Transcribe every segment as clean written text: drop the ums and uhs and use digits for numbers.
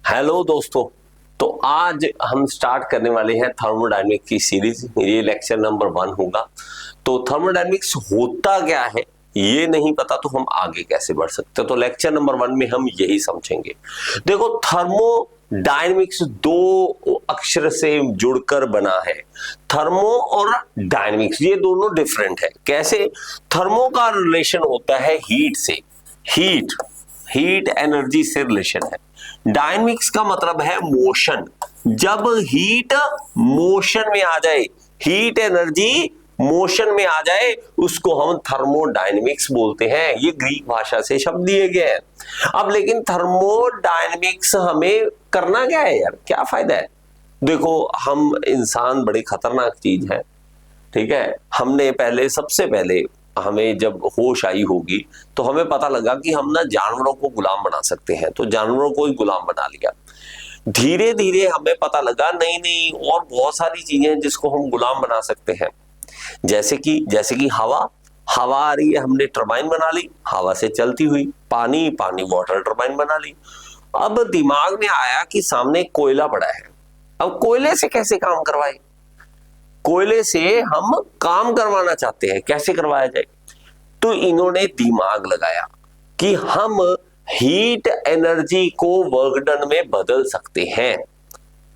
Hello दोस्तों। तो आज हम स्टार्ट करने वाले हैं थर्मोडायनेमिक्स की सीरीज। ये लेक्चर नंबर 1 होगा। तो थर्मोडायनेमिक्स होता क्या है ये नहीं पता तो हम आगे कैसे बढ़ सकते हैं। तो लेक्चर नंबर 1 में हम यही समझेंगे। देखो, थर्मोडायनेमिक्स दो अक्षर से जुड़कर बना है। थर्मो और डायनेमिक्स ये दोनों डिफरेंट है। कैसे? थर्मो का रिलेशन होता है हीट से, हीट एनर्जी से रिलेशन है। डायनेमिक्स का मतलब है मोशन। जब हीट मोशन में आ जाए, हीट एनर्जी मोशन में आ जाए, उसको हम थर्मोडायनेमिक्स बोलते हैं। ये ग्रीक भाषा से शब्द दिए गए हैं। अब लेकिन थर्मोडायनेमिक्स हमें करना क्या है यार, क्या फायदा है? देखो, हम इंसान बड़ी खतरनाक चीज है, ठीक है। हमने सबसे पहले हमें जब होश आई होगी तो हमें पता लगा कि हम ना जानवरों को गुलाम बना सकते हैं, तो जानवरों को ही गुलाम बना लिया। धीरे धीरे हमें पता लगा नहीं नहीं, और बहुत सारी चीजें हैं जिसको हम गुलाम बना सकते हैं। जैसे कि हवा आ रही है, हमने टरबाइन बना ली, हवा से चलती हुई। पानी वाटर टरबाइन बना ली। अब दिमाग में आया कि सामने कोयला पड़ा है, अब कोयले से कैसे काम करवाए? कोयले से हम काम करवाना चाहते हैं, कैसे करवाया जाए? तो इन्होंने दिमाग लगाया कि हम हीट एनर्जी को वर्क डन में बदल सकते हैं।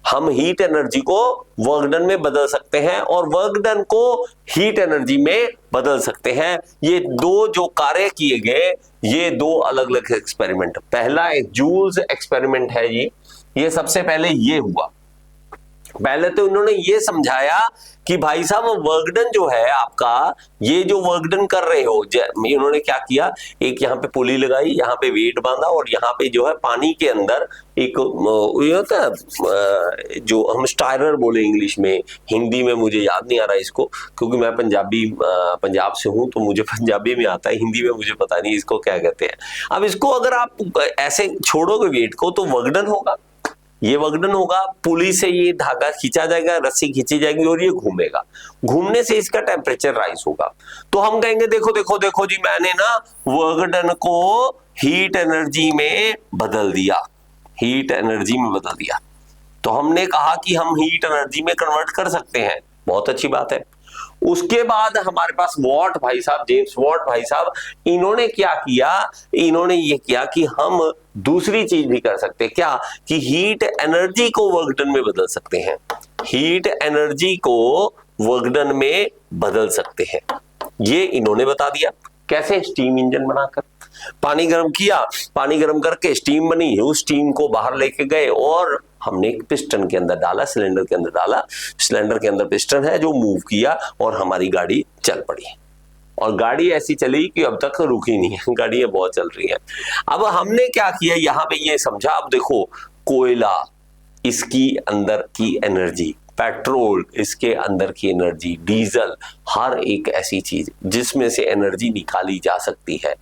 हम हीट एनर्जी को वर्क डन में बदल सकते हैं और वर्क डन को हीट एनर्जी में बदल सकते हैं। ये दो जो कार्य किए गए, ये दो अलग अलग एक्सपेरिमेंट। पहला एक जूल्स एक्सपेरिमेंट है। ये सबसे पहले ये हुआ। पहले तो इन्होंने ये समझाया कि भाई साहब, वर्कडन जो है आपका, ये जो वर्कडन कर रहे हो, इन्होंने क्या किया, एक यहाँ पे पुली लगाई, यहाँ पे वेट बांधा, और यहाँ पे जो है पानी के अंदर एक ये होता है जो हम स्टायरर बोले इंग्लिश में, हिंदी में मुझे याद नहीं आ रहा इसको, क्योंकि मैं पंजाब से हूं तो मुझे पंजाबी में आता है, हिंदी में मुझे पता नहीं इसको क्या कहते हैं। अब इसको अगर आप ऐसे छोड़ोगे वेट को तो वर्कडन होगा, ये वर्कडन होगा। पुली से ये धागा खींचा जाएगा, रस्सी खींची जाएगी और ये घूमेगा। घूमने से इसका टेम्परेचर राइज होगा। तो हम कहेंगे देखो देखो देखो जी, मैंने ना वर्कडन को हीट एनर्जी में बदल दिया, हीट एनर्जी में बदल दिया। तो हमने कहा कि हम हीट एनर्जी में कन्वर्ट कर सकते हैं, बहुत अच्छी बात है। उसके बाद हमारे पास वॉट भाई साहब, जेम्स वॉट भाई साहब, इन्होंने क्या किया, इन्होंने ये किया कि हम दूसरी चीज भी कर सकते हैं। क्या? कि हीट एनर्जी को वर्क डन में बदल सकते हैं। हीट एनर्जी को वर्क डन में बदल सकते हैं, ये इन्होंने बता दिया। कैसे? स्टीम इंजन बनाकर पानी गर्म किया, पानी गर्म करके स्टीम बनी, उस स्टीम को बाहर लेके गए और हमने एक पिस्टन के अंदर डाला, सिलेंडर के अंदर डाला, सिलेंडर के अंदर पिस्टन है जो मूव किया और हमारी गाड़ी चल पड़ी। और गाड़ी ऐसी चली कि अब तक रुकी नहीं है, गाड़ियां बहुत चल रही हैं। अब हमने क्या किया, यहां पे ये समझा। अब देखो, कोयला, इसकी अंदर की एनर्जी, पेट्रोल, इसके अंदर की एनर्जी, डीजल, हर एक ऐसी चीज जिसमें से एनर्जी निकाली जा सकती है,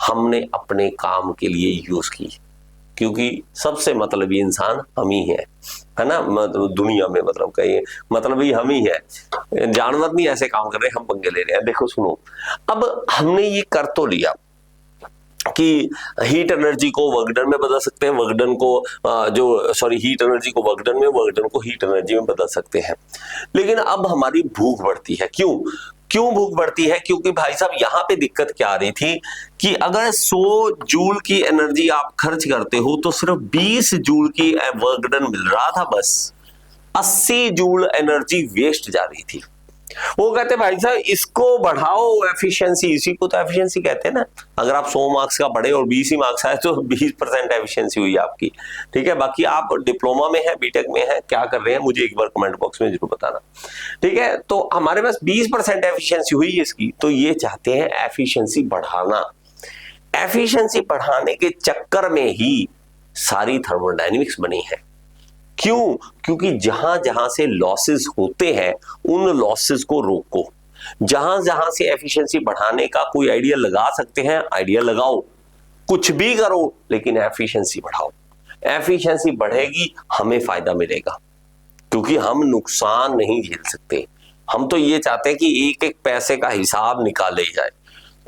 हमने अपने काम के लिए यूज की। क्योंकि सबसे मतलबी इंसान हम ही है ना, मतलब दुनिया में, मतलब कहिए मतलबी हम ही है। जानवर नहीं ऐसे काम कर रहे, हम पंगे ले रहे हैं। देखो सुनो, अब हमने ये कर तो लिया कि हीट एनर्जी को वर्कडन में बदल सकते हैं, वर्कडन को हीट एनर्जी को वर्कडन में, वर्कडन को हीट एनर्जी में बदल सकते हैं। लेकिन अब हमारी भूख बढ़ती है। क्यों भूख बढ़ती है? क्योंकि भाई साहब यहां पे दिक्कत क्या आ रही थी कि अगर 100 जूल की एनर्जी आप खर्च करते हो तो सिर्फ 20 जूल की वर्कडन मिल रहा था, बस 80 जूल एनर्जी वेस्ट जा रही थी। वो कहते भाई साहब इसको बढ़ाओ, एफिशिएंसी, इसी को तो एफिशिएंसी कहते हैं ना। अगर आप 100 मार्क्स का पढ़े और 20 ही मार्क्स आए तो 20% एफिशिएंसी हुई आपकी, ठीक है। बाकी आप डिप्लोमा में है, बीटेक में है, क्या कर रहे हैं मुझे एक बार कमेंट बॉक्स में जरूर बताना, ठीक है। तो हमारे पास 20% एफिशिएंसी हुई इसकी, तो ये चाहते हैं एफिशिएंसी बढ़ाना। एफिशिएंसी बढ़ाने के चक्कर में ही सारी थर्मोडायनेमिक्स बनी है। क्यों? क्योंकि जहां जहां से लॉसेस होते हैं उन लॉसेस को रोको। जहां जहां से एफिशिएंसी बढ़ाने का कोई आइडिया लगा सकते हैं, आइडिया लगाओ, कुछ भी करो, लेकिन एफिशिएंसी बढ़ाओ। एफिशिएंसी बढ़ेगी, हमें फायदा मिलेगा, क्योंकि हम नुकसान नहीं झेल सकते। हम तो ये चाहते हैं कि एक एक पैसे का हिसाब निकाले जाए।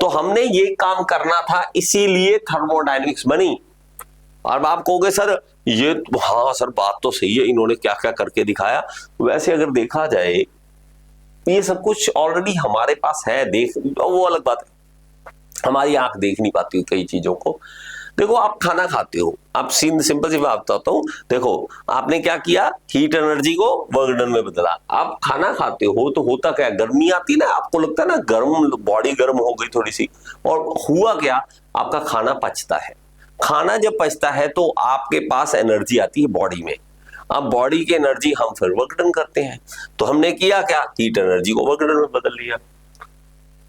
तो हमने ये काम करना था, इसीलिए थर्मोडायनेमिक्स बनी। और आप कहोगे सर ये हाँ सर बात तो सही है, इन्होंने क्या क्या करके दिखाया। वैसे अगर देखा जाए ये सब कुछ ऑलरेडी हमारे पास है, देख वो अलग बात है, हमारी आंख देख नहीं पाती कई चीजों को। देखो आप खाना खाते हो, आप सिंपल सी बात बताता हूँ, देखो आपने क्या किया, हीट एनर्जी को वर्क डन में बदला। आप खाना खाते हो तो होता क्या, गर्मी आती ना, आपको लगता है ना गर्म, बॉडी गर्म हो गई थोड़ी सी, और हुआ क्या, आपका खाना पचता है। खाना जब पचता है तो आपके पास एनर्जी आती है बॉडी में। अब बॉडी की एनर्जी हम फिर वर्क डन करते हैं। तो हमने किया क्या, हीट एनर्जी को वर्क डन में बदल लिया।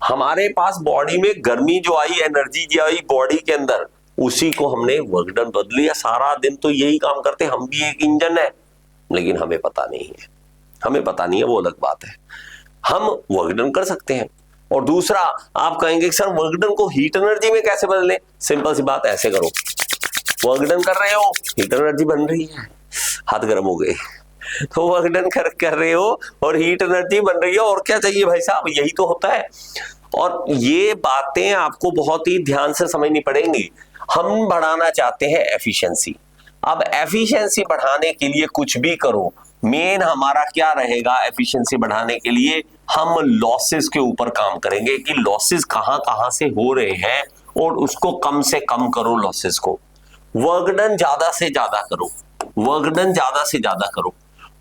हमारे पास बॉडी में गर्मी जो आई, एनर्जी जो आई बॉडी के अंदर, उसी को हमने वर्क डन बदल लिया। सारा दिन तो यही काम करते, हम भी एक इंजन है, लेकिन हमें पता नहीं है, हमें पता नहीं है, वो अलग बात है। हम वर्क डन कर सकते हैं। और दूसरा आप कहेंगे सर वर्क डन को हीट एनर्जी में कैसे बदलें? सिंपल सी बात, ऐसे करो, वर्क डन कर रहे हो, हीट एनर्जी बन रही है, हाथ गर्म हो गए, तो वर्क डन कर रहे हो और हीट एनर्जी बन रही है, और क्या चाहिए भाई साहब, यही तो होता है। और ये बातें आपको बहुत ही ध्यान से समझनी पड़ेंगी। हम बढ़ाना चाहते हैं एफिशिएंसी। अब एफिशिएंसी बढ़ाने के लिए कुछ भी करो, मेन हमारा क्या रहेगा एफिशिएंसी बढ़ाने के लिए, हम लॉसेस के ऊपर काम करेंगे कि लॉसेस कहां कहां से हो रहे हैं और उसको कम से कम करो लॉसेस को। वर्क डन ज्यादा से ज्यादा करो, वर्क डन ज्यादा से ज्यादा करो।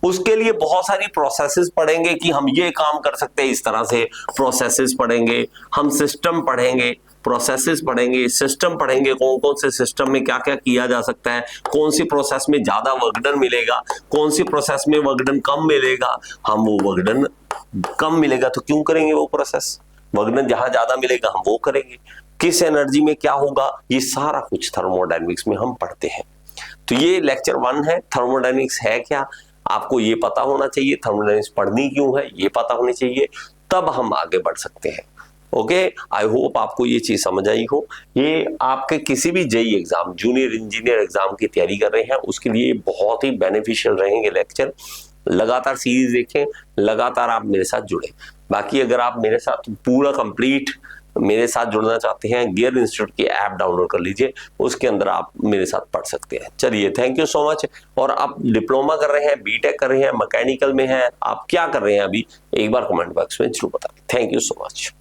उसके लिए बहुत सारी प्रोसेसेस पढ़ेंगे कि हम ये काम कर सकते हैं, इस तरह से प्रोसेसेस पढ़ेंगे, हम सिस्टम पढ़ेंगे, प्रोसेसेस पढ़ेंगे, सिस्टम पढ़ेंगे, कौन कौन से सिस्टम में क्या क्या किया जा सकता है, कौन सी प्रोसेस में ज्यादा वर्क डन मिलेगा, कौन सी प्रोसेस में वर्क डन कम मिलेगा। हम वो वर्क डन कम मिलेगा तो क्यों करेंगे वो प्रोसेस, वर्क डन जहां ज्यादा मिलेगा हम वो करेंगे। किस एनर्जी में क्या होगा, ये सारा कुछ थर्मोडायनेमिक्स में हम पढ़ते हैं। तो ये लेक्चर 1 है, थर्मोडायनेमिक्स है क्या, आपको ये पता होना चाहिए। थर्मोडायनेमिक्स पढ़नी क्यों है ये पता होनी चाहिए, तब हम आगे बढ़ सकते हैं। ओके, आई होप आपको ये चीज समझ आई हो। ये आपके किसी भी JE exam, junior engineer exam की तैयारी कर रहे हैं, उसके लिए बहुत ही बेनिफिशियल रहेंगे लेक्चर। लगातार सीरीज देखें, लगातार आप मेरे साथ जुड़े। बाकी अगर आप मेरे साथ पूरा कंप्लीट मेरे साथ जुड़ना चाहते हैं, गियर इंस्टीट्यूट की ऐप डाउनलोड कर लीजिए, उसके अंदर आप मेरे साथ पढ़ सकते हैं। चलिए, थैंक यू सो मच। और आप डिप्लोमा कर रहे हैं, बीटेक कर रहे हैं, मैकेनिकल में हैं, आप क्या कर रहे हैं अभी, एक बार कमेंट बॉक्स में जरूर बताएं। Thank you so much.